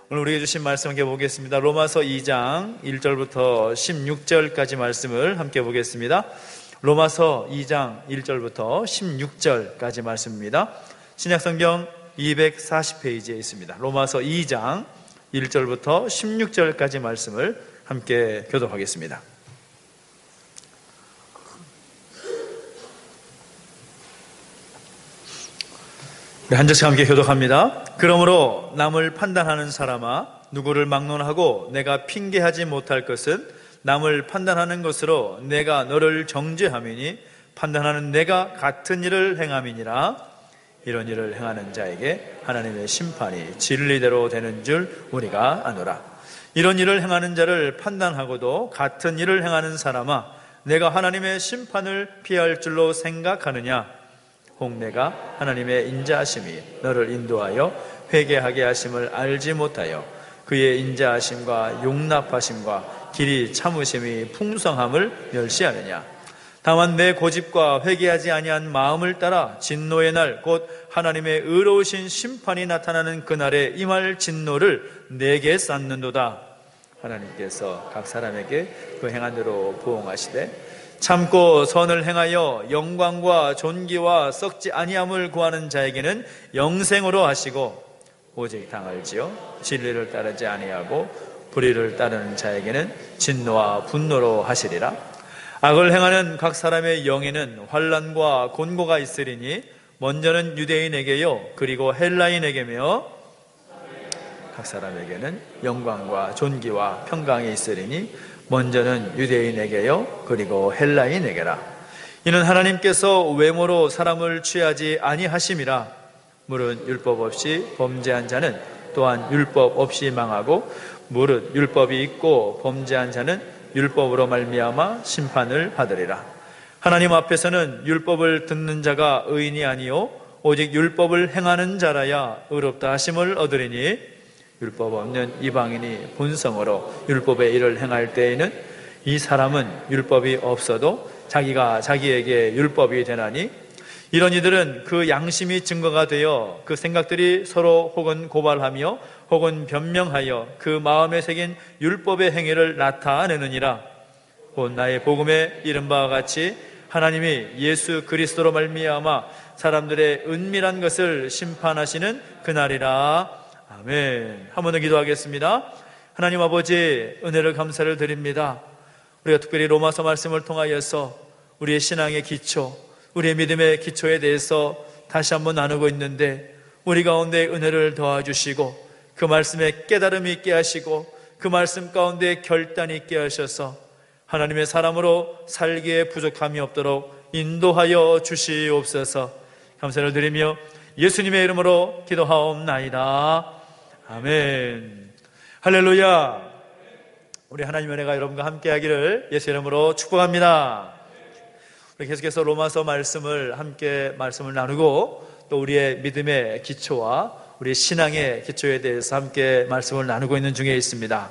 오늘 우리에게 주신 말씀 함께 보겠습니다. 로마서 2장 1절부터 16절까지 말씀을 함께 보겠습니다. 로마서 2장 1절부터 16절까지 말씀입니다. 신약성경 240페이지에 있습니다. 로마서 2장 1절부터 16절까지 말씀을 함께 교독하겠습니다. 한 절씩 함께 교독합니다. 그러므로 남을 판단하는 사람아, 누구를 막론하고 내가 핑계하지 못할 것은 남을 판단하는 것으로 내가 너를 정죄함이니 판단하는 내가 같은 일을 행함이니라. 이런 일을 행하는 자에게 하나님의 심판이 진리대로 되는 줄 우리가 아노라. 이런 일을 행하는 자를 판단하고도 같은 일을 행하는 사람아, 내가 하나님의 심판을 피할 줄로 생각하느냐? 혹 내가 하나님의 인자하심이 너를 인도하여 회개하게 하심을 알지 못하여 그의 인자하심과 용납하심과 길이 참으심이 풍성함을 멸시하느냐? 다만 내 고집과 회개하지 아니한 마음을 따라 진노의 날 곧 하나님의 의로우신 심판이 나타나는 그날에 임할 진노를 내게 쌓는도다. 하나님께서 각 사람에게 그 행한 대로 보응하시되 참고 선을 행하여 영광과 존귀와 썩지 아니함을 구하는 자에게는 영생으로 하시고, 오직 당할지어 진리를 따르지 아니하고 불의를 따르는 자에게는 진노와 분노로 하시리라. 악을 행하는 각 사람의 영에는 환난과 곤고가 있으리니 먼저는 유대인에게요 그리고 헬라인에게며 각 사람에게는 영광과 존귀와 평강이 있으리니 먼저는 유대인에게요 그리고 헬라인에게라. 이는 하나님께서 외모로 사람을 취하지 아니하심이라. 무릇 율법 없이 범죄한 자는 또한 율법 없이 망하고, 무릇 율법이 있고 범죄한 자는 율법으로 말미암아 심판을 받으리라. 하나님 앞에서는 율법을 듣는 자가 의인이 아니요 오직 율법을 행하는 자라야 의롭다 하심을 얻으리니, 율법 없는 이방인이 본성으로 율법의 일을 행할 때에는 이 사람은 율법이 없어도 자기가 자기에게 율법이 되나니, 이런 이들은 그 양심이 증거가 되어 그 생각들이 서로 혹은 고발하며 혹은 변명하여 그 마음에 새긴 율법의 행위를 나타내느니라. 곧 나의 복음에 이른 바와 같이 하나님이 예수 그리스도로 말미암아 사람들의 은밀한 것을 심판하시는 그날이라. 아멘. 한 번 더 기도하겠습니다. 하나님 아버지, 은혜를 감사를 드립니다. 우리가 특별히 로마서 말씀을 통하여서 우리의 신앙의 기초, 우리의 믿음의 기초에 대해서 다시 한번 나누고 있는데, 우리 가운데 은혜를 더해주시고 그 말씀에 깨달음이 있게 하시고 그 말씀 가운데 결단이 있게 하셔서 하나님의 사람으로 살기에 부족함이 없도록 인도하여 주시옵소서. 감사를 드리며 예수님의 이름으로 기도하옵나이다. 아멘. 할렐루야. 우리 하나님의 은혜가 여러분과 함께 하기를 예수 이름으로 축복합니다. 우리 계속해서 로마서 말씀을 함께 말씀을 나누고 또 우리의 믿음의 기초와 우리의 신앙의 기초에 대해서 함께 말씀을 나누고 있는 중에 있습니다.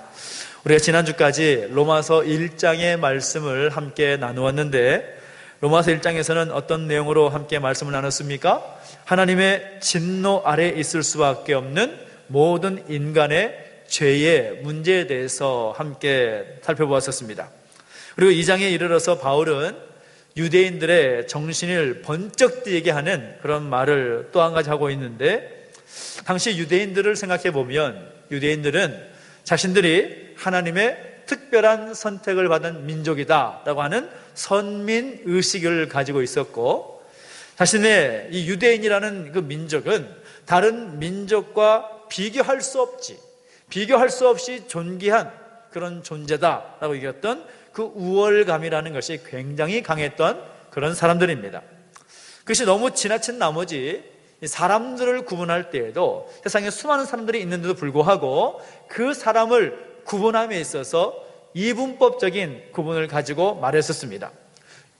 우리가 지난주까지 로마서 1장의 말씀을 함께 나누었는데, 로마서 1장에서는 어떤 내용으로 함께 말씀을 나눴습니까? 하나님의 진노 아래 있을 수밖에 없는 모든 인간의 죄의 문제에 대해서 함께 살펴보았었습니다. 그리고 2장에 이르러서 바울은 유대인들의 정신을 번쩍 뛰게 하는 그런 말을 또 한 가지 하고 있는데, 당시 유대인들을 생각해 보면 유대인들은 자신들이 하나님의 특별한 선택을 받은 민족이다라고 하는 선민의식을 가지고 있었고, 자신의 이 유대인이라는 그 민족은 다른 민족과 비교할 수 없이 존귀한 그런 존재다라고 여겼던 그 우월감이라는 것이 굉장히 강했던 그런 사람들입니다. 그것이 너무 지나친 나머지 사람들을 구분할 때에도 세상에 수많은 사람들이 있는데도 불구하고 그 사람을 구분함에 있어서 이분법적인 구분을 가지고 말했었습니다.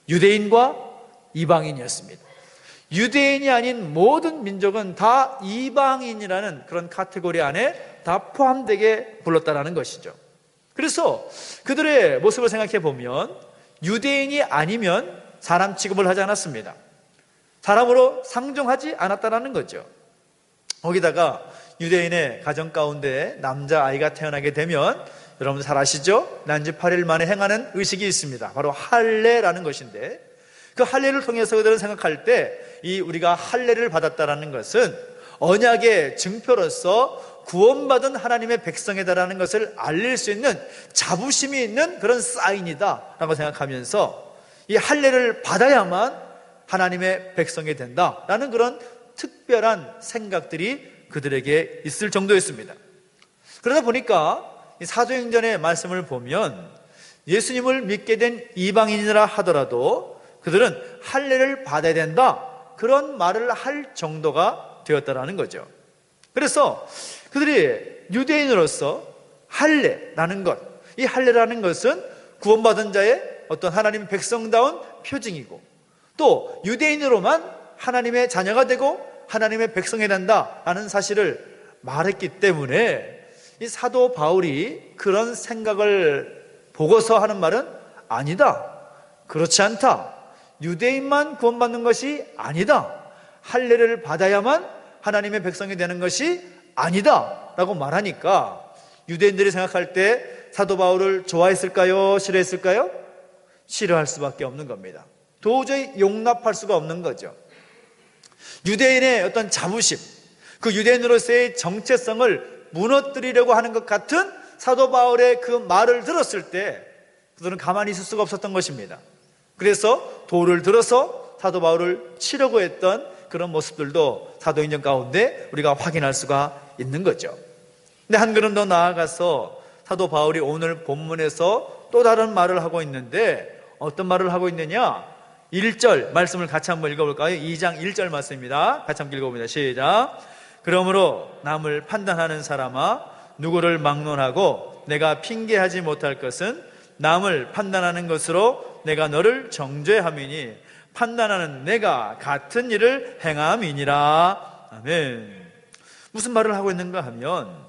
유대인과 이방인이었습니다. 유대인이 아닌 모든 민족은 다 이방인이라는 그런 카테고리 안에 다 포함되게 불렀다라는 것이죠. 그래서 그들의 모습을 생각해 보면 유대인이 아니면 사람 취급을 하지 않았습니다. 사람으로 상종하지 않았다라는 거죠. 거기다가 유대인의 가정 가운데 남자아이가 태어나게 되면 여러분 잘 아시죠? 난지 8일 만에 행하는 의식이 있습니다. 바로 할례라는 것인데, 그 할례를 통해서 그들은 생각할 때 이 우리가 할례를 받았다라는 것은 언약의 증표로서 구원받은 하나님의 백성이다라는 것을 알릴 수 있는 자부심이 있는 그런 사인이다 라고 생각하면서 이 할례를 받아야만 하나님의 백성이 된다라는 그런 특별한 생각들이 그들에게 있을 정도였습니다. 그러다 보니까 이 사도행전의 말씀을 보면 예수님을 믿게 된 이방인이라 하더라도 그들은 할례를 받아야 된다, 그런 말을 할 정도가 되었다라는 거죠. 그래서 그들이 유대인으로서 할례라는 것, 이 할례라는 것은 구원받은 자의 어떤 하나님 백성다운 표징이고, 또 유대인으로만 하나님의 자녀가 되고 하나님의 백성이 된다라는 사실을 말했기 때문에 이 사도 바울이 그런 생각을 보고서 하는 말은 아니다, 그렇지 않다, 유대인만 구원받는 것이 아니다, 할례를 받아야만 하나님의 백성이 되는 것이 아니다 라고 말하니까 유대인들이 생각할 때 사도 바울을 좋아했을까요? 싫어했을까요? 싫어할 수밖에 없는 겁니다. 도저히 용납할 수가 없는 거죠. 유대인의 어떤 자부심, 그 유대인으로서의 정체성을 무너뜨리려고 하는 것 같은 사도 바울의 그 말을 들었을 때 그들은 가만히 있을 수가 없었던 것입니다. 그래서 돌을 들어서 사도 바울을 치려고 했던 그런 모습들도 사도행전 가운데 우리가 확인할 수가 있는 거죠. 근데 한 걸음 더 나아가서 사도 바울이 오늘 본문에서 또 다른 말을 하고 있는데, 어떤 말을 하고 있느냐? 1절 말씀을 같이 한번 읽어볼까요? 2장 1절 말씀입니다. 같이 한번 읽어봅니다. 시작. 그러므로 남을 판단하는 사람아, 누구를 막론하고 내가 핑계하지 못할 것은 남을 판단하는 것으로 내가 너를 정죄함이니 판단하는 내가 같은 일을 행함이니라. 아멘. 무슨 말을 하고 있는가 하면,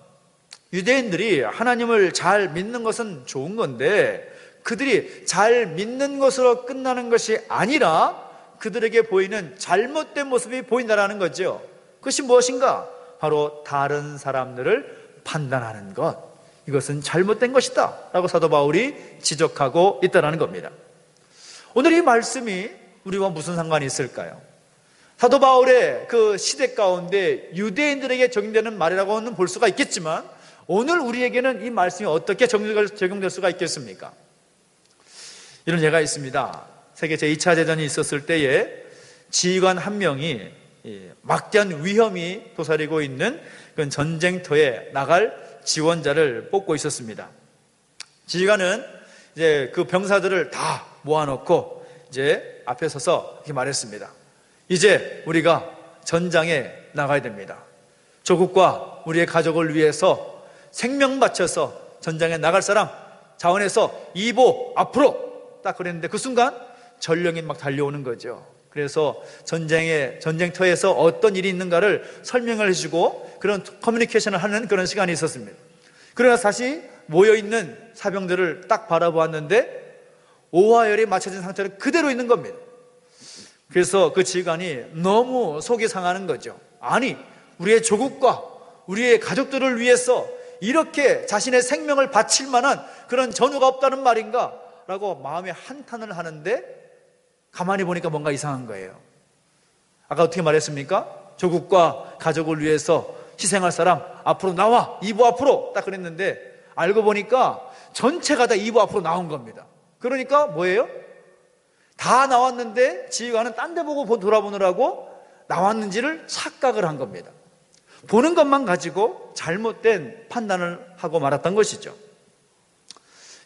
유대인들이 하나님을 잘 믿는 것은 좋은 건데 그들이 잘 믿는 것으로 끝나는 것이 아니라 그들에게 보이는 잘못된 모습이 보인다는 거죠. 그것이 무엇인가? 바로 다른 사람들을 판단하는 것, 이것은 잘못된 것이다 라고 사도 바울이 지적하고 있다는 겁니다. 오늘 이 말씀이 우리와 무슨 상관이 있을까요? 사도 바울의 그 시대 가운데 유대인들에게 적용되는 말이라고는 볼 수가 있겠지만, 오늘 우리에게는 이 말씀이 어떻게 적용될 수가 있겠습니까? 이런 예가 있습니다. 세계 제2차 대전이 있었을 때에 지휘관 한 명이 막대한 위험이 도사리고 있는 그 전쟁터에 나갈 지원자를 뽑고 있었습니다. 지휘관은 이제 그 병사들을 다 모아놓고 이제 앞에 서서 이렇게 말했습니다. 이제 우리가 전장에 나가야 됩니다. 조국과 우리의 가족을 위해서 생명 바쳐서 전장에 나갈 사람 자원해서 2보 앞으로, 딱 그랬는데 그 순간 전령이 막 달려오는 거죠. 그래서 전쟁터에서 어떤 일이 있는가를 설명을 해주고 그런 커뮤니케이션을 하는 그런 시간이 있었습니다. 그러나 다시 모여있는 사병들을 딱 바라보았는데 오화열이 맞춰진 상태로 그대로 있는 겁니다. 그래서 그 지휘관이 너무 속이 상하는 거죠. 아니, 우리의 조국과 우리의 가족들을 위해서 이렇게 자신의 생명을 바칠 만한 그런 전우가 없다는 말인가? 라고 마음에 한탄을 하는데 가만히 보니까 뭔가 이상한 거예요. 아까 어떻게 말했습니까? 조국과 가족을 위해서 희생할 사람 앞으로 나와, 2부 앞으로, 딱 그랬는데 알고 보니까 전체가 다 2부 앞으로 나온 겁니다. 그러니까 뭐예요? 다 나왔는데 지휘관은 딴 데 보고 돌아보느라고 나왔는지를 착각을 한 겁니다. 보는 것만 가지고 잘못된 판단을 하고 말았던 것이죠.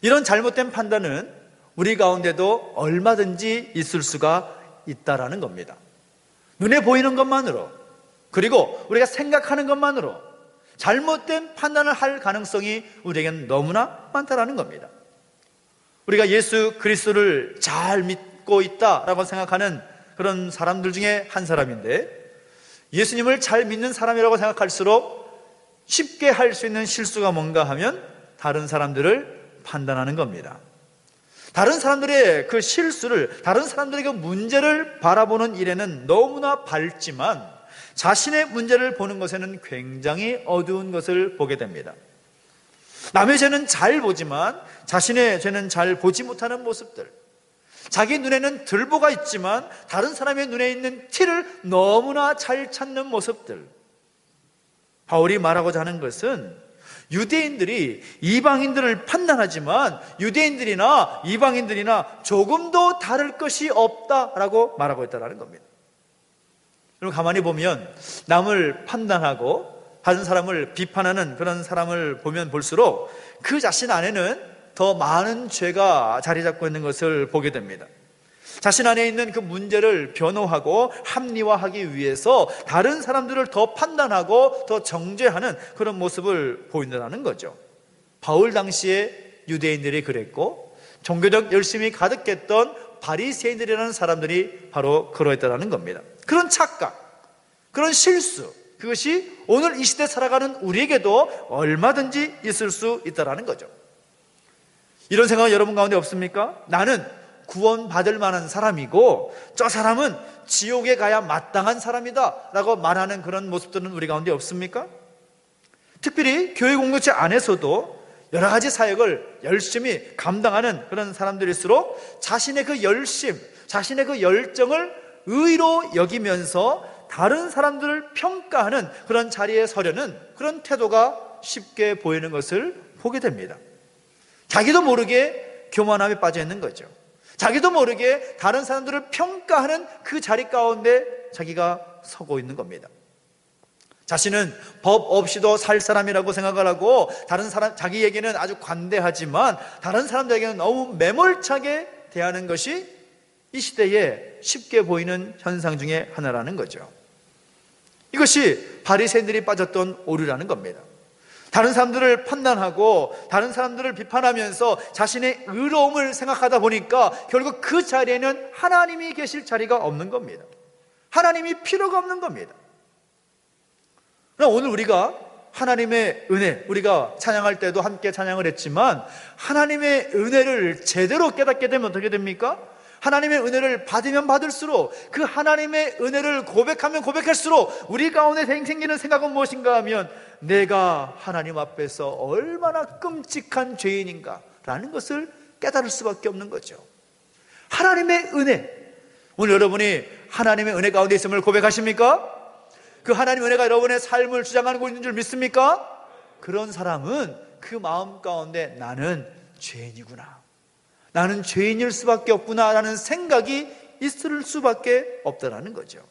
이런 잘못된 판단은 우리 가운데도 얼마든지 있을 수가 있다라는 겁니다. 눈에 보이는 것만으로, 그리고 우리가 생각하는 것만으로 잘못된 판단을 할 가능성이 우리에게는 너무나 많다라는 겁니다. 우리가 예수 그리스도를 잘 믿고 있다라고 생각하는 그런 사람들 중에 한 사람인데, 예수님을 잘 믿는 사람이라고 생각할수록 쉽게 할 수 있는 실수가 뭔가 하면 다른 사람들을 판단하는 겁니다. 다른 사람들의 그 실수를, 다른 사람들의 그 문제를 바라보는 일에는 너무나 밝지만 자신의 문제를 보는 것에는 굉장히 어두운 것을 보게 됩니다. 남의 죄는 잘 보지만 자신의 죄는 잘 보지 못하는 모습들, 자기 눈에는 들보가 있지만 다른 사람의 눈에 있는 티를 너무나 잘 찾는 모습들. 바울이 말하고자 하는 것은 유대인들이 이방인들을 판단하지만 유대인들이나 이방인들이나 조금도 다를 것이 없다라고 말하고 있다는 겁니다. 여러분, 가만히 보면 남을 판단하고 다른 사람을 비판하는 그런 사람을 보면 볼수록 그 자신 안에는 더 많은 죄가 자리 잡고 있는 것을 보게 됩니다. 자신 안에 있는 그 문제를 변호하고 합리화하기 위해서 다른 사람들을 더 판단하고 더 정죄하는 그런 모습을 보인다는 거죠. 바울 당시에 유대인들이 그랬고 종교적 열심이 가득했던 바리새인들이라는 사람들이 바로 그러했다는 겁니다. 그런 착각, 그런 실수, 그것이 오늘 이 시대 살아가는 우리에게도 얼마든지 있을 수 있다는 거죠. 이런 생각은 여러분 가운데 없습니까? 나는 구원받을 만한 사람이고 저 사람은 지옥에 가야 마땅한 사람이다 라고 말하는 그런 모습들은 우리 가운데 없습니까? 특별히 교회 공동체 안에서도 여러 가지 사역을 열심히 감당하는 그런 사람들일수록 자신의 그 열심, 자신의 그 열정을 의로 여기면서 다른 사람들을 평가하는 그런 자리에 서려는 그런 태도가 쉽게 보이는 것을 보게 됩니다. 자기도 모르게 교만함에 빠져 있는 거죠. 자기도 모르게 다른 사람들을 평가하는 그 자리 가운데 자기가 서고 있는 겁니다. 자신은 법 없이도 살 사람이라고 생각을 하고 다른 사람, 자기에게는 아주 관대하지만 다른 사람들에게는 너무 매몰차게 대하는 것이 이 시대에 쉽게 보이는 현상 중에 하나라는 거죠. 이것이 바리새인들이 빠졌던 오류라는 겁니다. 다른 사람들을 판단하고 다른 사람들을 비판하면서 자신의 의로움을 생각하다 보니까 결국 그 자리에는 하나님이 계실 자리가 없는 겁니다. 하나님이 필요가 없는 겁니다. 그러나 오늘 우리가 하나님의 은혜, 우리가 찬양할 때도 함께 찬양을 했지만 하나님의 은혜를 제대로 깨닫게 되면 어떻게 됩니까? 하나님의 은혜를 받으면 받을수록 그 하나님의 은혜를 고백하면 고백할수록 우리 가운데 생기는 생각은 무엇인가 하면 내가 하나님 앞에서 얼마나 끔찍한 죄인인가 라는 것을 깨달을 수밖에 없는 거죠. 하나님의 은혜, 오늘 여러분이 하나님의 은혜 가운데 있음을 고백하십니까? 그 하나님의 은혜가 여러분의 삶을 주장하고 있는 줄 믿습니까? 그런 사람은 그 마음 가운데 나는 죄인이구나, 나는 죄인일 수밖에 없구나라는 생각이 있을 수밖에 없다라는 거죠.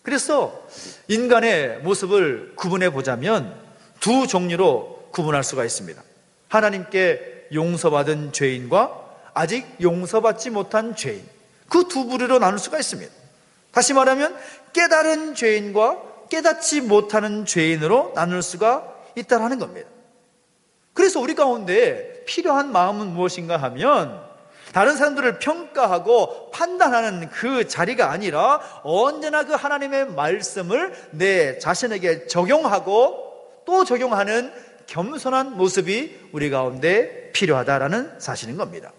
그래서 인간의 모습을 구분해 보자면 두 종류로 구분할 수가 있습니다. 하나님께 용서받은 죄인과 아직 용서받지 못한 죄인, 그 두 부류로 나눌 수가 있습니다. 다시 말하면 깨달은 죄인과 깨닫지 못하는 죄인으로 나눌 수가 있다는 겁니다. 그래서 우리 가운데 필요한 마음은 무엇인가 하면 다른 사람들을 평가하고 판단하는 그 자리가 아니라 언제나 그 하나님의 말씀을 내 자신에게 적용하고 또 적용하는 겸손한 모습이 우리 가운데 필요하다라는 사실인 겁니다.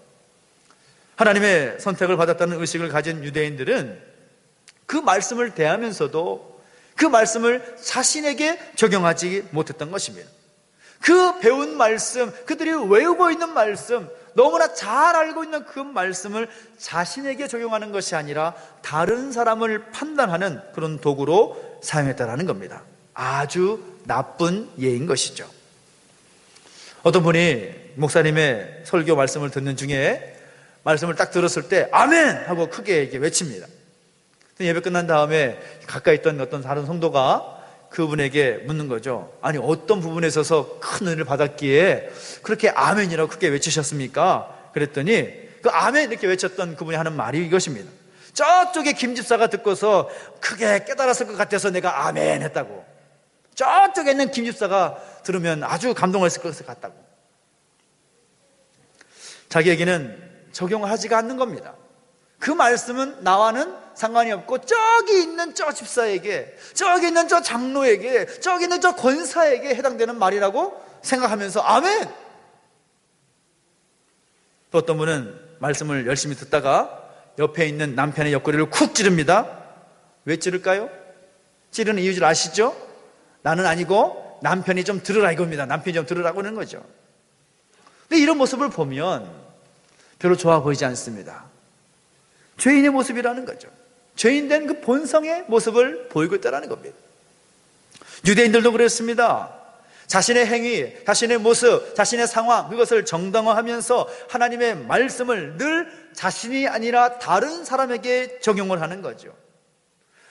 하나님의 선택을 받았다는 의식을 가진 유대인들은 그 말씀을 대하면서도 그 말씀을 자신에게 적용하지 못했던 것입니다. 그 배운 말씀, 그들이 외우고 있는 말씀, 너무나 잘 알고 있는 그 말씀을 자신에게 적용하는 것이 아니라 다른 사람을 판단하는 그런 도구로 사용했다는 겁니다. 아주 나쁜 예인 것이죠. 어떤 분이 목사님의 설교 말씀을 듣는 중에 말씀을 딱 들었을 때 아멘! 하고 크게 외칩니다. 예배 끝난 다음에 가까이 있던 어떤 다른 성도가 그분에게 묻는 거죠. 아니, 어떤 부분에 있어서 큰 은혜를 받았기에 그렇게 아멘이라고 크게 외치셨습니까? 그랬더니 그 아멘 이렇게 외쳤던 그분이 하는 말이 이것입니다. 저쪽에 김 집사가 듣고서 크게 깨달았을 것 같아서 내가 아멘 했다고. 저쪽에 있는 김 집사가 들으면 아주 감동했을 것 같다고. 자기에게는 적용하지가 않는 겁니다. 그 말씀은 나와는 상관이 없고 저기 있는 저 집사에게, 저기 있는 저 장로에게, 저기 있는 저 권사에게 해당되는 말이라고 생각하면서 아멘! 또 어떤 분은 말씀을 열심히 듣다가 옆에 있는 남편의 옆구리를 쿡 찌릅니다. 왜 찌를까요? 찌르는 이유를 아시죠? 나는 아니고 남편이 좀 들으라 이겁니다. 남편이 좀 들으라고 하는 거죠. 근데 이런 모습을 보면 별로 좋아 보이지 않습니다. 죄인의 모습이라는 거죠. 죄인된 그 본성의 모습을 보이고 있다는 겁니다. 유대인들도 그랬습니다. 자신의 행위, 자신의 모습, 자신의 상황, 그것을 정당화하면서 하나님의 말씀을 늘 자신이 아니라 다른 사람에게 적용을 하는 거죠.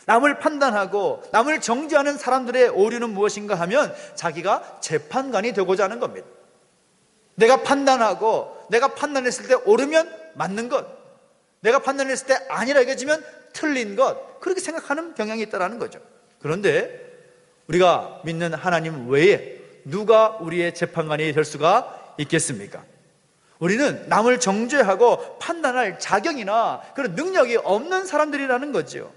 남을 판단하고 남을 정죄하는 사람들의 오류는 무엇인가 하면 자기가 재판관이 되고자 하는 겁니다. 내가 판단하고 내가 판단했을 때 옳으면 맞는 것, 내가 판단했을 때 아니라 여겨지면 틀린 것, 그렇게 생각하는 경향이 있다는 거죠. 그런데 우리가 믿는 하나님 외에 누가 우리의 재판관이 될 수가 있겠습니까? 우리는 남을 정죄하고 판단할 자격이나 그런 능력이 없는 사람들이라는 거죠.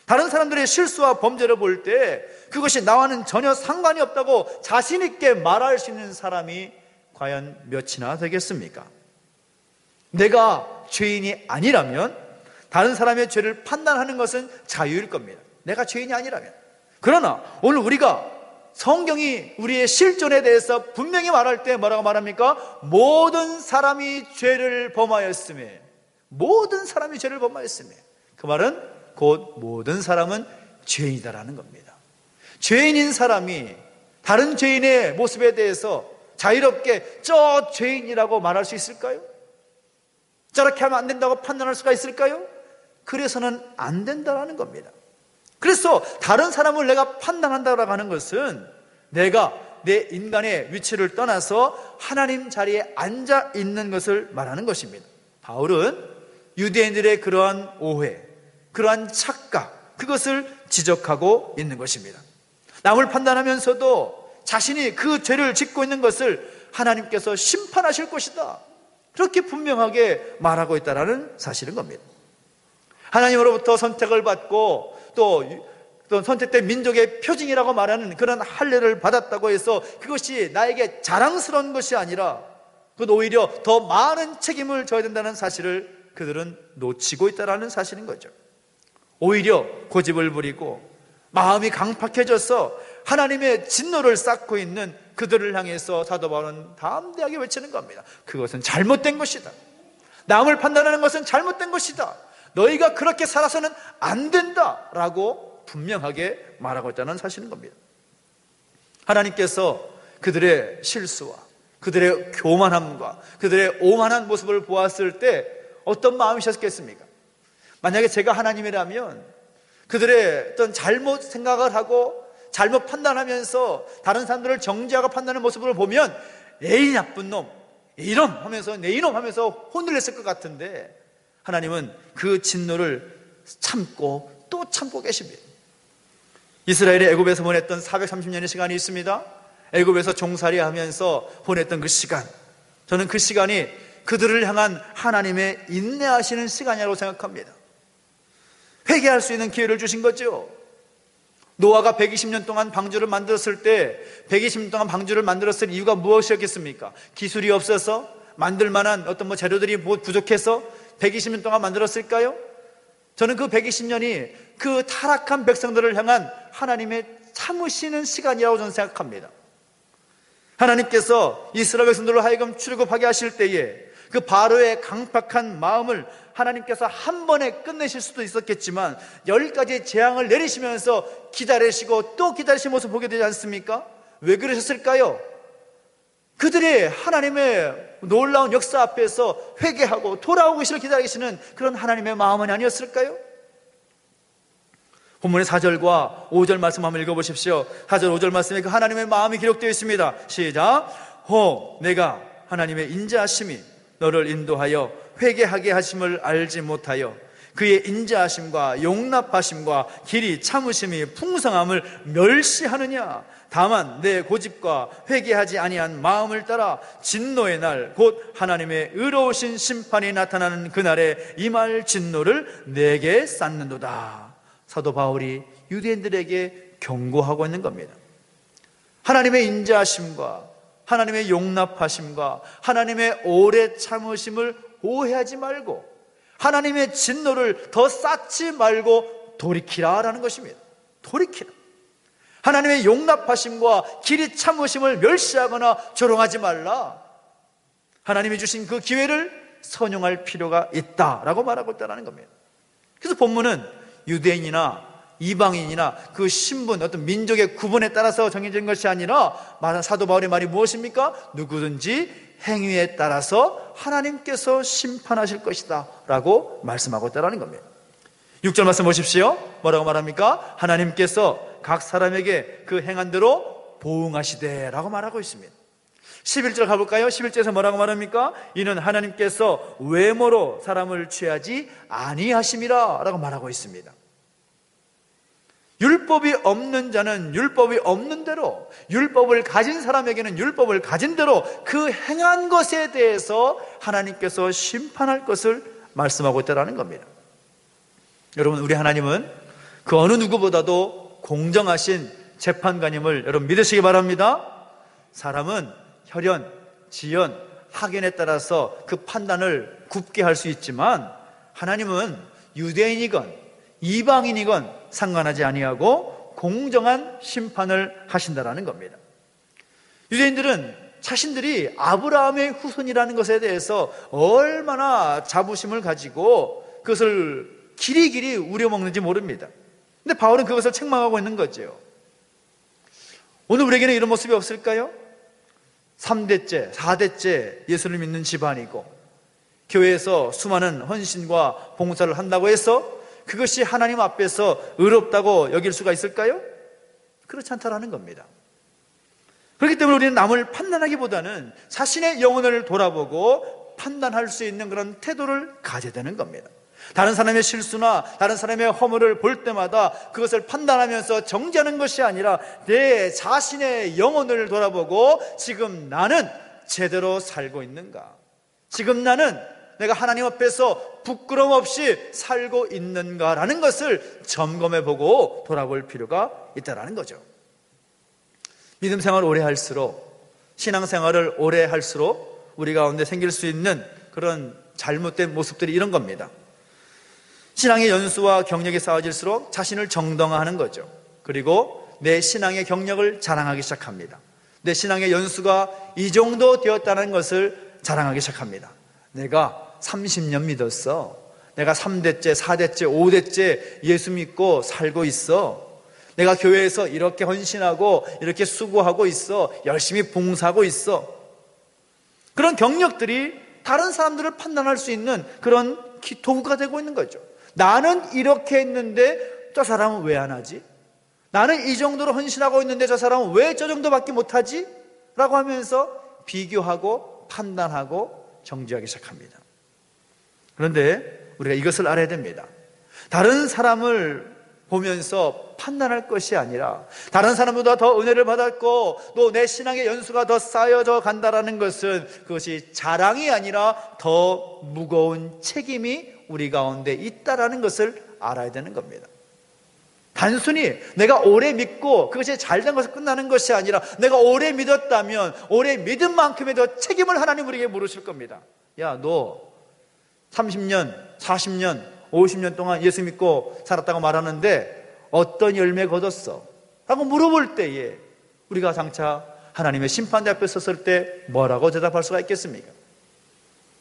다른 사람들의 실수와 범죄를 볼 때 그것이 나와는 전혀 상관이 없다고 자신 있게 말할 수 있는 사람이 과연 몇이나 되겠습니까? 내가 죄인이 아니라면 다른 사람의 죄를 판단하는 것은 자유일 겁니다. 내가 죄인이 아니라면. 그러나 오늘 우리가 성경이 우리의 실존에 대해서 분명히 말할 때 뭐라고 말합니까? 모든 사람이 죄를 범하였으며, 모든 사람이 죄를 범하였으며, 그 말은 곧 모든 사람은 죄인이다라는 겁니다. 죄인인 사람이 다른 죄인의 모습에 대해서 자유롭게 저 죄인이라고 말할 수 있을까요? 저렇게 하면 안 된다고 판단할 수가 있을까요? 그래서는 안 된다라는 겁니다. 그래서 다른 사람을 내가 판단한다고 하는 것은 내가 내 인간의 위치를 떠나서 하나님 자리에 앉아 있는 것을 말하는 것입니다. 바울은 유대인들의 그러한 오해, 그러한 착각, 그것을 지적하고 있는 것입니다. 남을 판단하면서도 자신이 그 죄를 짓고 있는 것을 하나님께서 심판하실 것이다, 그렇게 분명하게 말하고 있다는 사실인 겁니다. 하나님으로부터 선택을 받고 또 선택된 민족의 표징이라고 말하는 그런 할례를 받았다고 해서 그것이 나에게 자랑스러운 것이 아니라 그것 오히려 더 많은 책임을 져야 된다는 사실을 그들은 놓치고 있다는 사실인 거죠. 오히려 고집을 부리고 마음이 강팍해져서 하나님의 진노를 쌓고 있는 그들을 향해서 사도 바울은 담대하게 외치는 겁니다. 그것은 잘못된 것이다. 남을 판단하는 것은 잘못된 것이다. 너희가 그렇게 살아서는 안 된다라고 분명하게 말하고 있다는 사실인 겁니다. 하나님께서 그들의 실수와 그들의 교만함과 그들의 오만한 모습을 보았을 때 어떤 마음이셨겠습니까? 만약에 제가 하나님이라면 그들의 어떤 잘못 생각을 하고 잘못 판단하면서 다른 사람들을 정죄하고 판단하는 모습을 보면 에이 나쁜 놈, 이놈 하면서 내 이놈 하면서 혼을 냈을 것 같은데 하나님은 그 진노를 참고 또 참고 계십니다. 이스라엘이 애굽에서 보냈던 430년의 시간이 있습니다. 애굽에서 종살이 하면서 보냈던 그 시간, 저는 그 시간이 그들을 향한 하나님의 인내하시는 시간이라고 생각합니다. 회개할 수 있는 기회를 주신 거죠. 노아가 120년 동안 방주를 만들었을 때 120년 동안 방주를 만들었을 이유가 무엇이었겠습니까? 기술이 없어서, 만들 만한 어떤 재료들이 부족해서 120년 동안 만들었을까요? 저는 그 120년이 그 타락한 백성들을 향한 하나님의 참으시는 시간이라고 저는 생각합니다. 하나님께서 이스라엘 백성들로 하여금 출애굽하게 하실 때에 그 바로의 강팍한 마음을 하나님께서 한 번에 끝내실 수도 있었겠지만 10가지 재앙을 내리시면서 기다리시고 또 기다리신 모습을 보게 되지 않습니까? 왜 그러셨을까요? 그들이 하나님의 놀라운 역사 앞에서 회개하고 돌아오고 계시를 기다리시는 그런 하나님의 마음은 아니었을까요? 본문의 4절과 5절 말씀 한번 읽어보십시오. 4절 5절 말씀에 그 하나님의 마음이 기록되어 있습니다. 시작. 내가 하나님의 인자하심이 너를 인도하여 회개하게 하심을 알지 못하여 그의 인자하심과 용납하심과 길이 참으심이 풍성함을 멸시하느냐. 다만 내 고집과 회개하지 아니한 마음을 따라 진노의 날 곧 하나님의 의로우신 심판이 나타나는 그날에 임할 진노를 내게 쌓는도다. 사도 바울이 유대인들에게 경고하고 있는 겁니다. 하나님의 인자하심과 하나님의 용납하심과 하나님의 오래 참으심을 오해하지 말고 하나님의 진노를 더 쌓지 말고 돌이키라라는 것입니다. 돌이키라. 하나님의 용납하심과 길이 참으심을 멸시하거나 조롱하지 말라. 하나님이 주신 그 기회를 선용할 필요가 있다라고 말하고 있다는 겁니다. 그래서 본문은 유대인이나 이방인이나 그 신분, 어떤 민족의 구분에 따라서 정해진 것이 아니라 사도 바울의 말이 무엇입니까? 누구든지 행위에 따라서 하나님께서 심판하실 것이다 라고 말씀하고 있다는 겁니다. 6절 말씀 보십시오. 뭐라고 말합니까? 하나님께서 각 사람에게 그 행한 대로 보응하시되 라고 말하고 있습니다. 11절 가볼까요? 11절에서 뭐라고 말합니까? 이는 하나님께서 외모로 사람을 취하지 아니하심이라 라고 말하고 있습니다. 율법이 없는 자는 율법이 없는 대로, 율법을 가진 사람에게는 율법을 가진 대로 그 행한 것에 대해서 하나님께서 심판할 것을 말씀하고 있다는 겁니다. 여러분, 우리 하나님은 그 어느 누구보다도 공정하신 재판관임을 여러분 믿으시기 바랍니다. 사람은 혈연, 지연, 학연에 따라서 그 판단을 굽게 할 수 있지만 하나님은 유대인이건 이방인이건 상관하지 아니하고 공정한 심판을 하신다는 겁니다. 유대인들은 자신들이 아브라함의 후손이라는 것에 대해서 얼마나 자부심을 가지고 그것을 길이길이 우려먹는지 모릅니다. 근데 바울은 그것을 책망하고 있는 거죠. 오늘 우리에게는 이런 모습이 없을까요? 3대째, 4대째 예수를 믿는 집안이고 교회에서 수많은 헌신과 봉사를 한다고 해서 그것이 하나님 앞에서 의롭다고 여길 수가 있을까요? 그렇지 않다라는 겁니다. 그렇기 때문에 우리는 남을 판단하기보다는 자신의 영혼을 돌아보고 판단할 수 있는 그런 태도를 가져야 되는 겁니다. 다른 사람의 실수나 다른 사람의 허물을 볼 때마다 그것을 판단하면서 정죄하는 것이 아니라 내 자신의 영혼을 돌아보고 지금 나는 제대로 살고 있는가? 지금 나는 내가 하나님 앞에서 부끄러움 없이 살고 있는가라는 것을 점검해보고 돌아볼 필요가 있다는 거죠. 믿음 생활을 오래 할수록, 신앙생활을 오래 할수록 우리 가운데 생길 수 있는 그런 잘못된 모습들이 이런 겁니다. 신앙의 연수와 경력이 쌓아질수록 자신을 정당화하는 거죠. 그리고 내 신앙의 경력을 자랑하기 시작합니다. 내 신앙의 연수가 이 정도 되었다는 것을 자랑하기 시작합니다. 내가 30년 믿었어. 내가 3대째, 4대째, 5대째 예수 믿고 살고 있어. 내가 교회에서 이렇게 헌신하고 이렇게 수고하고 있어. 열심히 봉사하고 있어. 그런 경력들이 다른 사람들을 판단할 수 있는 그런 도구가 되고 있는 거죠. 나는 이렇게 했는데 저 사람은 왜 안 하지? 나는 이 정도로 헌신하고 있는데 저 사람은 왜 저 정도밖에 못하지? 라고 하면서 비교하고 판단하고 정죄하기 시작합니다. 그런데 우리가 이것을 알아야 됩니다. 다른 사람을 보면서 판단할 것이 아니라 다른 사람보다 더 은혜를 받았고 또 내 신앙의 연수가 더 쌓여져 간다는 것은 그것이 자랑이 아니라 더 무거운 책임이 우리 가운데 있다는 것을 알아야 되는 겁니다. 단순히 내가 오래 믿고 그것이 잘된 것을 끝나는 것이 아니라 내가 오래 믿었다면 오래 믿은 만큼의 더 책임을 하나님 우리에게 물으실 겁니다. 야, 너 30년, 40년, 50년 동안 예수 믿고 살았다고 말하는데 어떤 열매 거뒀어? 라고 물어볼 때에 우리가 장차 하나님의 심판대 앞에 섰을 때 뭐라고 대답할 수가 있겠습니까?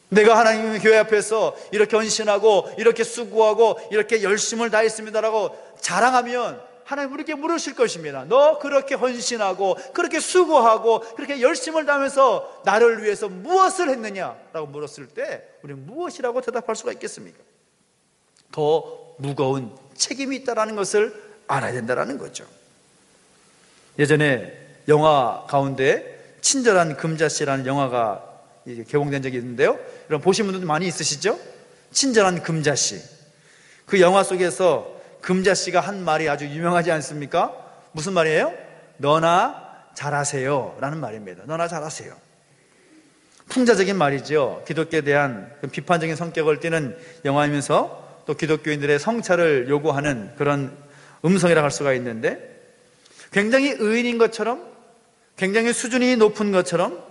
내가 하나님의 교회 앞에서 이렇게 헌신하고 이렇게 수고하고 이렇게 열심을 다했습니다라고 자랑하면 하나님 우리에게 물으실 것입니다. 너 그렇게 헌신하고 그렇게 수고하고 그렇게 열심을 다하면서 나를 위해서 무엇을 했느냐라고 물었을 때 우리는 무엇이라고 대답할 수가 있겠습니까? 더 무거운 책임이 있다는 것을 알아야 된다는 거죠. 예전에 영화 가운데 친절한 금자씨라는 영화가 개봉된 적이 있는데요, 여러분 보신 분들도 많이 있으시죠? 친절한 금자씨. 그 영화 속에서 금자씨가 한 말이 아주 유명하지 않습니까? 무슨 말이에요? 너나 잘하세요 라는 말입니다. 너나 잘하세요. 풍자적인 말이죠. 기독교에 대한 비판적인 성격을 띠는 영화이면서 또 기독교인들의 성찰을 요구하는 그런 음성이라고 할 수가 있는데, 굉장히 의인인 것처럼, 굉장히 수준이 높은 것처럼,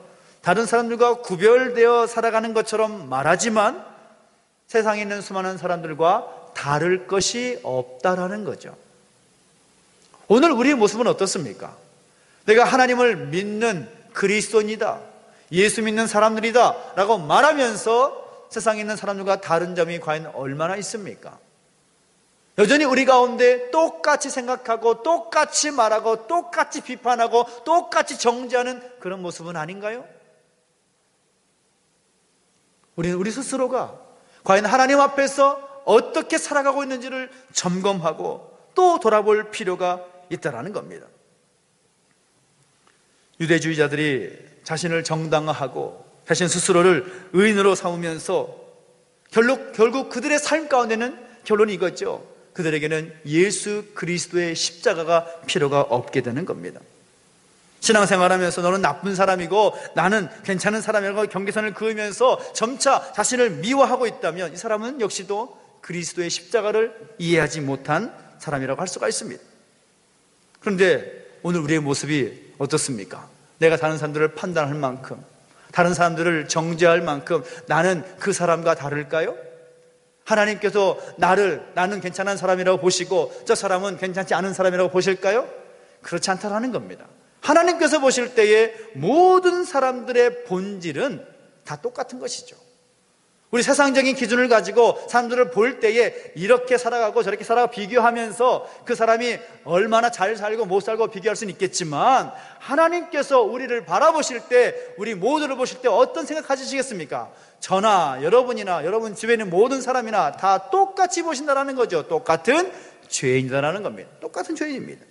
다른 사람들과 구별되어 살아가는 것처럼 말하지만 세상에 있는 수많은 사람들과 다를 것이 없다라는 거죠. 오늘 우리의 모습은 어떻습니까? 내가 하나님을 믿는 그리스도인이다, 예수 믿는 사람들이다 라고 말하면서 세상에 있는 사람들과 다른 점이 과연 얼마나 있습니까? 여전히 우리 가운데 똑같이 생각하고 똑같이 말하고 똑같이 비판하고 똑같이 정죄하는 그런 모습은 아닌가요? 우리는 우리 스스로가 과연 하나님 앞에서 어떻게 살아가고 있는지를 점검하고 또 돌아볼 필요가 있다는 겁니다. 유대주의자들이 자신을 정당화하고 자신 스스로를 의인으로 삼으면서 결국 그들의 삶 가운데는 결론이 이거죠. 그들에게는 예수 그리스도의 십자가가 필요가 없게 되는 겁니다. 신앙생활하면서 너는 나쁜 사람이고 나는 괜찮은 사람이라고 경계선을 그으면서 점차 자신을 미워하고 있다면 이 사람은 역시도 그리스도의 십자가를 이해하지 못한 사람이라고 할 수가 있습니다. 그런데 오늘 우리의 모습이 어떻습니까? 내가 다른 사람들을 판단할 만큼, 다른 사람들을 정죄할 만큼 나는 그 사람과 다를까요? 하나님께서 나는 괜찮은 사람이라고 보시고 저 사람은 괜찮지 않은 사람이라고 보실까요? 그렇지 않다라는 겁니다. 하나님께서 보실 때에 모든 사람들의 본질은 다 똑같은 것이죠. 우리 세상적인 기준을 가지고 사람들을 볼 때에 이렇게 살아가고 저렇게 살아가고 비교하면서 그 사람이 얼마나 잘 살고 못 살고 비교할 수는 있겠지만, 하나님께서 우리를 바라보실 때, 우리 모두를 보실 때 어떤 생각 가지시겠습니까? 저나 여러분이나 여러분 집에 있는 모든 사람이나 다 똑같이 보신다는 거죠. 똑같은 죄인이다라는 겁니다. 똑같은 죄인입니다.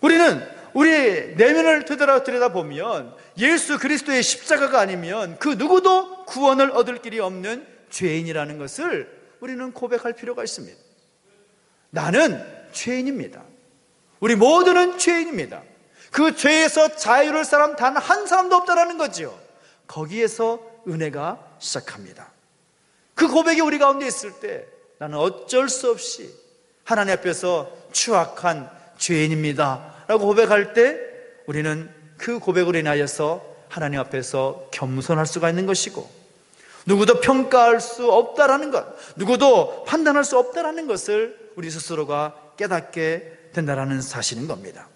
우리는 우리 내면을 들여다보면 예수 그리스도의 십자가가 아니면 그 누구도 구원을 얻을 길이 없는 죄인이라는 것을 우리는 고백할 필요가 있습니다. 나는 죄인입니다. 우리 모두는 죄인입니다. 그 죄에서 자유를 사람 단 한 사람도 없다는 거죠. 거기에서 은혜가 시작합니다. 그 고백이 우리 가운데 있을 때 나는 어쩔 수 없이 하나님 앞에서 추악한 죄인입니다 라고 고백할 때 우리는 그 고백으로 인하여서 하나님 앞에서 겸손할 수가 있는 것이고, 누구도 평가할 수 없다라는 것, 누구도 판단할 수 없다라는 것을 우리 스스로가 깨닫게 된다라는 사실인 겁니다.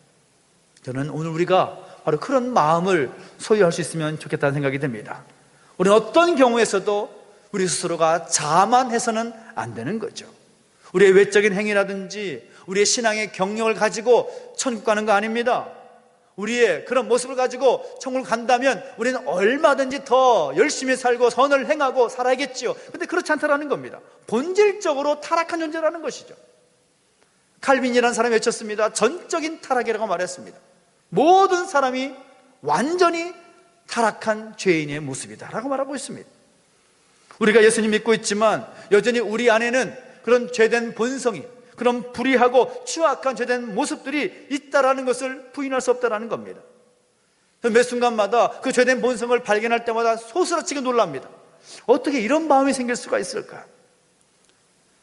저는 오늘 우리가 바로 그런 마음을 소유할 수 있으면 좋겠다는 생각이 듭니다. 우리는 어떤 경우에서도 우리 스스로가 자만해서는 안 되는 거죠. 우리의 외적인 행위라든지 우리의 신앙의 경력을 가지고 천국 가는 거 아닙니다. 우리의 그런 모습을 가지고 천국을 간다면 우리는 얼마든지 더 열심히 살고 선을 행하고 살아야겠지요. 근데 그렇지 않다라는 겁니다. 본질적으로 타락한 존재라는 것이죠. 칼빈이라는 사람이 외쳤습니다. 전적인 타락이라고 말했습니다. 모든 사람이 완전히 타락한 죄인의 모습이다 라고 말하고 있습니다. 우리가 예수님 믿고 있지만 여전히 우리 안에는 그런 죄된 본성이, 그런 불의하고 추악한 죄된 모습들이 있다라는 것을 부인할 수 없다라는 겁니다. 매 순간마다 그 죄된 본성을 발견할 때마다 소스라치게 놀랍니다. 어떻게 이런 마음이 생길 수가 있을까?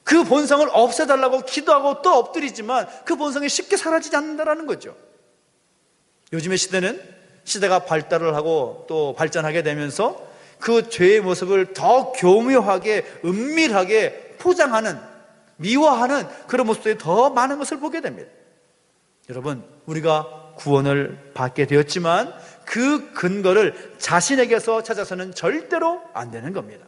그 본성을 없애달라고 기도하고 또 엎드리지만 그 본성이 쉽게 사라지지 않는다라는 거죠. 요즘의 시대는 시대가 발달을 하고 또 발전하게 되면서 그 죄의 모습을 더 교묘하게 은밀하게 포장하는, 미워하는 그런 모습들이 더 많은 것을 보게 됩니다. 여러분, 우리가 구원을 받게 되었지만 그 근거를 자신에게서 찾아서는 절대로 안 되는 겁니다.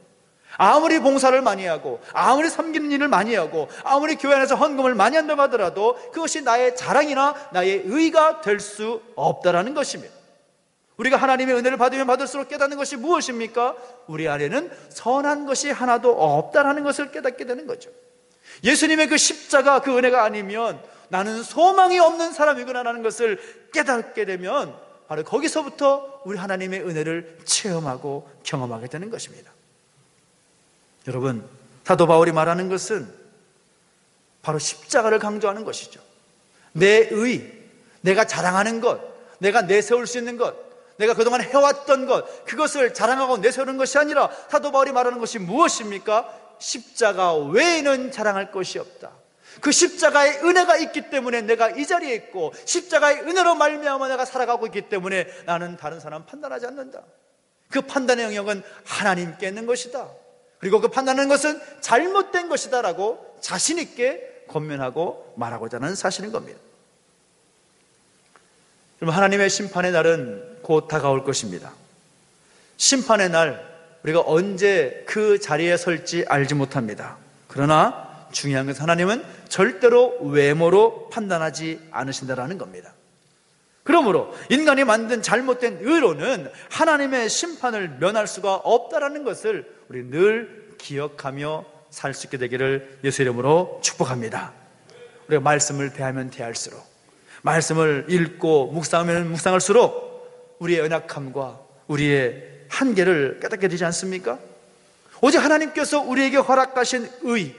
아무리 봉사를 많이 하고 아무리 섬기는 일을 많이 하고 아무리 교회 안에서 헌금을 많이 한다고 하더라도 그것이 나의 자랑이나 나의 의가 될 수 없다라는 것입니다. 우리가 하나님의 은혜를 받으면 받을수록 깨닫는 것이 무엇입니까? 우리 안에는 선한 것이 하나도 없다라는 것을 깨닫게 되는 거죠. 예수님의 그 십자가, 그 은혜가 아니면 나는 소망이 없는 사람이구나라는 것을 깨닫게 되면 바로 거기서부터 우리 하나님의 은혜를 체험하고 경험하게 되는 것입니다. 여러분, 사도 바울이 말하는 것은 바로 십자가를 강조하는 것이죠. 내 의, 내가 자랑하는 것, 내가 내세울 수 있는 것, 내가 그동안 해왔던 것, 그것을 자랑하고 내세우는 것이 아니라 사도 바울이 말하는 것이 무엇입니까? 십자가 외에는 자랑할 것이 없다. 그 십자가의 은혜가 있기 때문에 내가 이 자리에 있고, 십자가의 은혜로 말미암아 내가 살아가고 있기 때문에 나는 다른 사람 판단하지 않는다. 그 판단의 영역은 하나님께 있는 것이다. 그리고 그 판단하는 것은 잘못된 것이다 라고 자신 있게 권면하고 말하고자 하는 사실인 겁니다. 여러분, 하나님의 심판의 날은 곧 다가올 것입니다. 심판의 날, 우리가 언제 그 자리에 설지 알지 못합니다. 그러나 중요한 것은 하나님은 절대로 외모로 판단하지 않으신다라는 겁니다. 그러므로 인간이 만든 잘못된 의로는 하나님의 심판을 면할 수가 없다라는 것을 우리 늘 기억하며 살 수 있게 되기를 예수 이름으로 축복합니다. 우리가 말씀을 대하면 대할수록, 말씀을 읽고 묵상하면 묵상할수록 우리의 연약함과 우리의 한계를 깨닫게 되지 않습니까? 오직 하나님께서 우리에게 허락하신 의,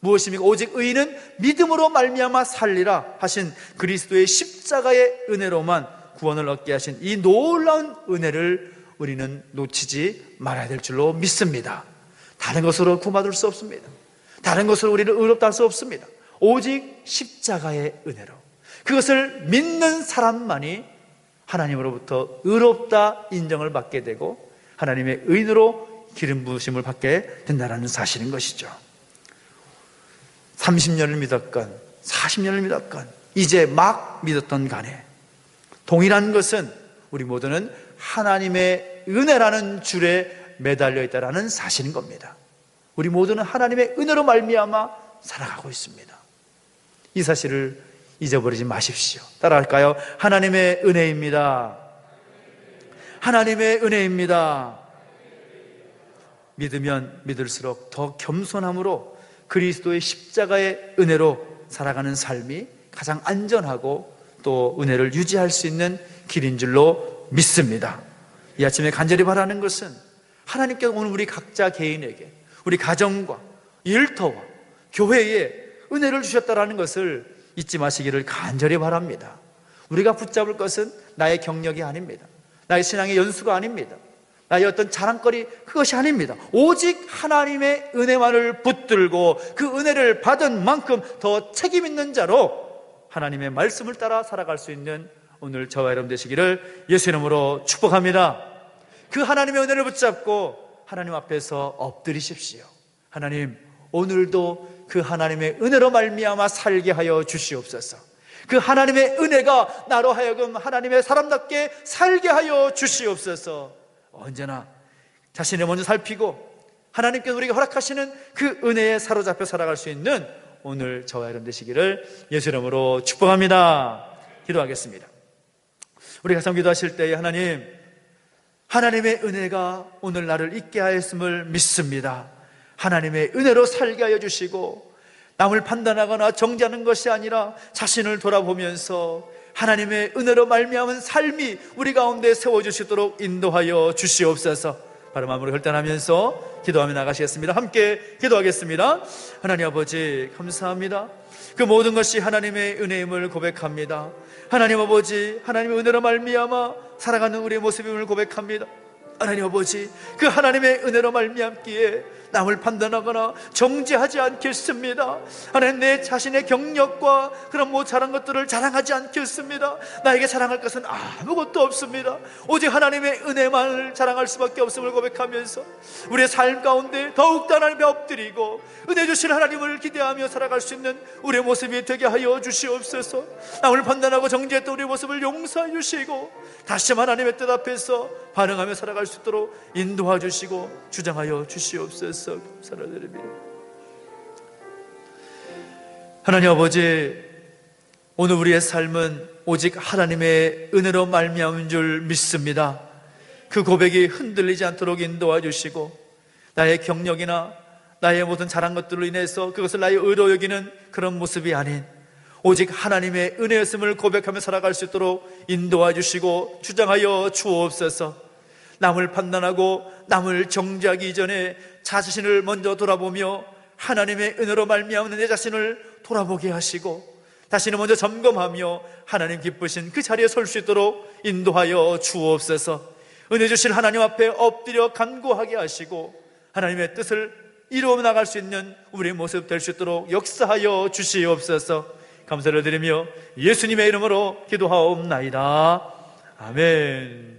무엇입니까? 오직 의는 믿음으로 말미암아 살리라 하신 그리스도의 십자가의 은혜로만 구원을 얻게 하신 이 놀라운 은혜를 우리는 놓치지 말아야 될 줄로 믿습니다. 다른 것으로 구원받을 수 없습니다. 다른 것으로 우리를 의롭다 할 수 없습니다. 오직 십자가의 은혜로, 그것을 믿는 사람만이 하나님으로부터 의롭다 인정을 받게 되고 하나님의 의인으로 기름 부으심을 받게 된다는 사실인 것이죠. 30년을 믿었건 40년을 믿었건 이제 막 믿었던 간에 동일한 것은 우리 모두는 하나님의 은혜라는 줄에 매달려 있다는 사실인 겁니다. 우리 모두는 하나님의 은혜로 말미암아 살아가고 있습니다. 이 사실을 잊어버리지 마십시오. 따라할까요? 하나님의 은혜입니다. 하나님의 은혜입니다. 믿으면 믿을수록 더 겸손함으로 그리스도의 십자가의 은혜로 살아가는 삶이 가장 안전하고 또 은혜를 유지할 수 있는 길인 줄로 믿습니다. 이 아침에 간절히 바라는 것은 하나님께서 오늘 우리 각자 개인에게, 우리 가정과 일터와 교회에 은혜를 주셨다라는 것을 잊지 마시기를 간절히 바랍니다. 우리가 붙잡을 것은 나의 경력이 아닙니다. 나의 신앙의 연수가 아닙니다. 나의 어떤 자랑거리, 그것이 아닙니다. 오직 하나님의 은혜만을 붙들고 그 은혜를 받은 만큼 더 책임 있는 자로 하나님의 말씀을 따라 살아갈 수 있는 오늘 저와 여러분 되시기를 예수 이름으로 축복합니다. 그 하나님의 은혜를 붙잡고 하나님 앞에서 엎드리십시오. 하나님, 오늘도 그 하나님의 은혜로 말미암아 살게 하여 주시옵소서. 그 하나님의 은혜가 나로 하여금 하나님의 사람답게 살게 하여 주시옵소서. 언제나 자신을 먼저 살피고 하나님께서 우리에게 허락하시는 그 은혜에 사로잡혀 살아갈 수 있는 오늘 저와 여러분 되시기를 예수 이름으로 축복합니다. 기도하겠습니다. 우리 가정 기도하실 때에 하나님의 은혜가 오늘 나를 있게 하였음을 믿습니다. 하나님의 은혜로 살게 하여 주시고 남을 판단하거나 정죄하는 것이 아니라 자신을 돌아보면서 하나님의 은혜로 말미암은 삶이 우리 가운데 세워주시도록 인도하여 주시옵소서. 바로 마음으로 결단하면서 기도하며 나가시겠습니다. 함께 기도하겠습니다. 하나님 아버지, 감사합니다. 그 모든 것이 하나님의 은혜임을 고백합니다. 하나님 아버지, 하나님의 은혜로 말미암아 살아가는 우리의 모습임을 고백합니다. 하나님 아버지, 그 하나님의 은혜로 말미암기에 남을 판단하거나 정죄하지 않겠습니다. 하나님, 내 자신의 경력과 그런 모자란 것들을 자랑하지 않겠습니다. 나에게 자랑할 것은 아무것도 없습니다. 오직 하나님의 은혜만을 자랑할 수밖에 없음을 고백하면서 우리의 삶 가운데 더욱더 하나님에 엎드리고 은혜 주신 하나님을 기대하며 살아갈 수 있는 우리의 모습이 되게 하여 주시옵소서. 남을 판단하고 정죄했던 우리의 모습을 용서해 주시고 다시 하나님의 뜻 앞에서 반응하며 살아갈 수 있도록 인도해 주시고 주장하여 주시옵소서. 감사드립니다. 하나님 아버지, 오늘 우리의 삶은 오직 하나님의 은혜로 말미암은 줄 믿습니다. 그 고백이 흔들리지 않도록 인도해 주시고 나의 경력이나 나의 모든 잘한 것들로 인해서 그것을 나의 의로 여기는 그런 모습이 아닌 오직 하나님의 은혜였음을 고백하며 살아갈 수 있도록 인도해 주시고 주장하여 주옵소서. 남을 판단하고 남을 정죄하기 이전에 자신을 먼저 돌아보며 하나님의 은혜로 말미암는 내 자신을 돌아보게 하시고 자신을 먼저 점검하며 하나님 기쁘신 그 자리에 설 수 있도록 인도하여 주옵소서. 은혜 주실 하나님 앞에 엎드려 간구하게 하시고 하나님의 뜻을 이루어 나갈 수 있는 우리의 모습 될 수 있도록 역사하여 주시옵소서. 감사를 드리며 예수님의 이름으로 기도하옵나이다. 아멘.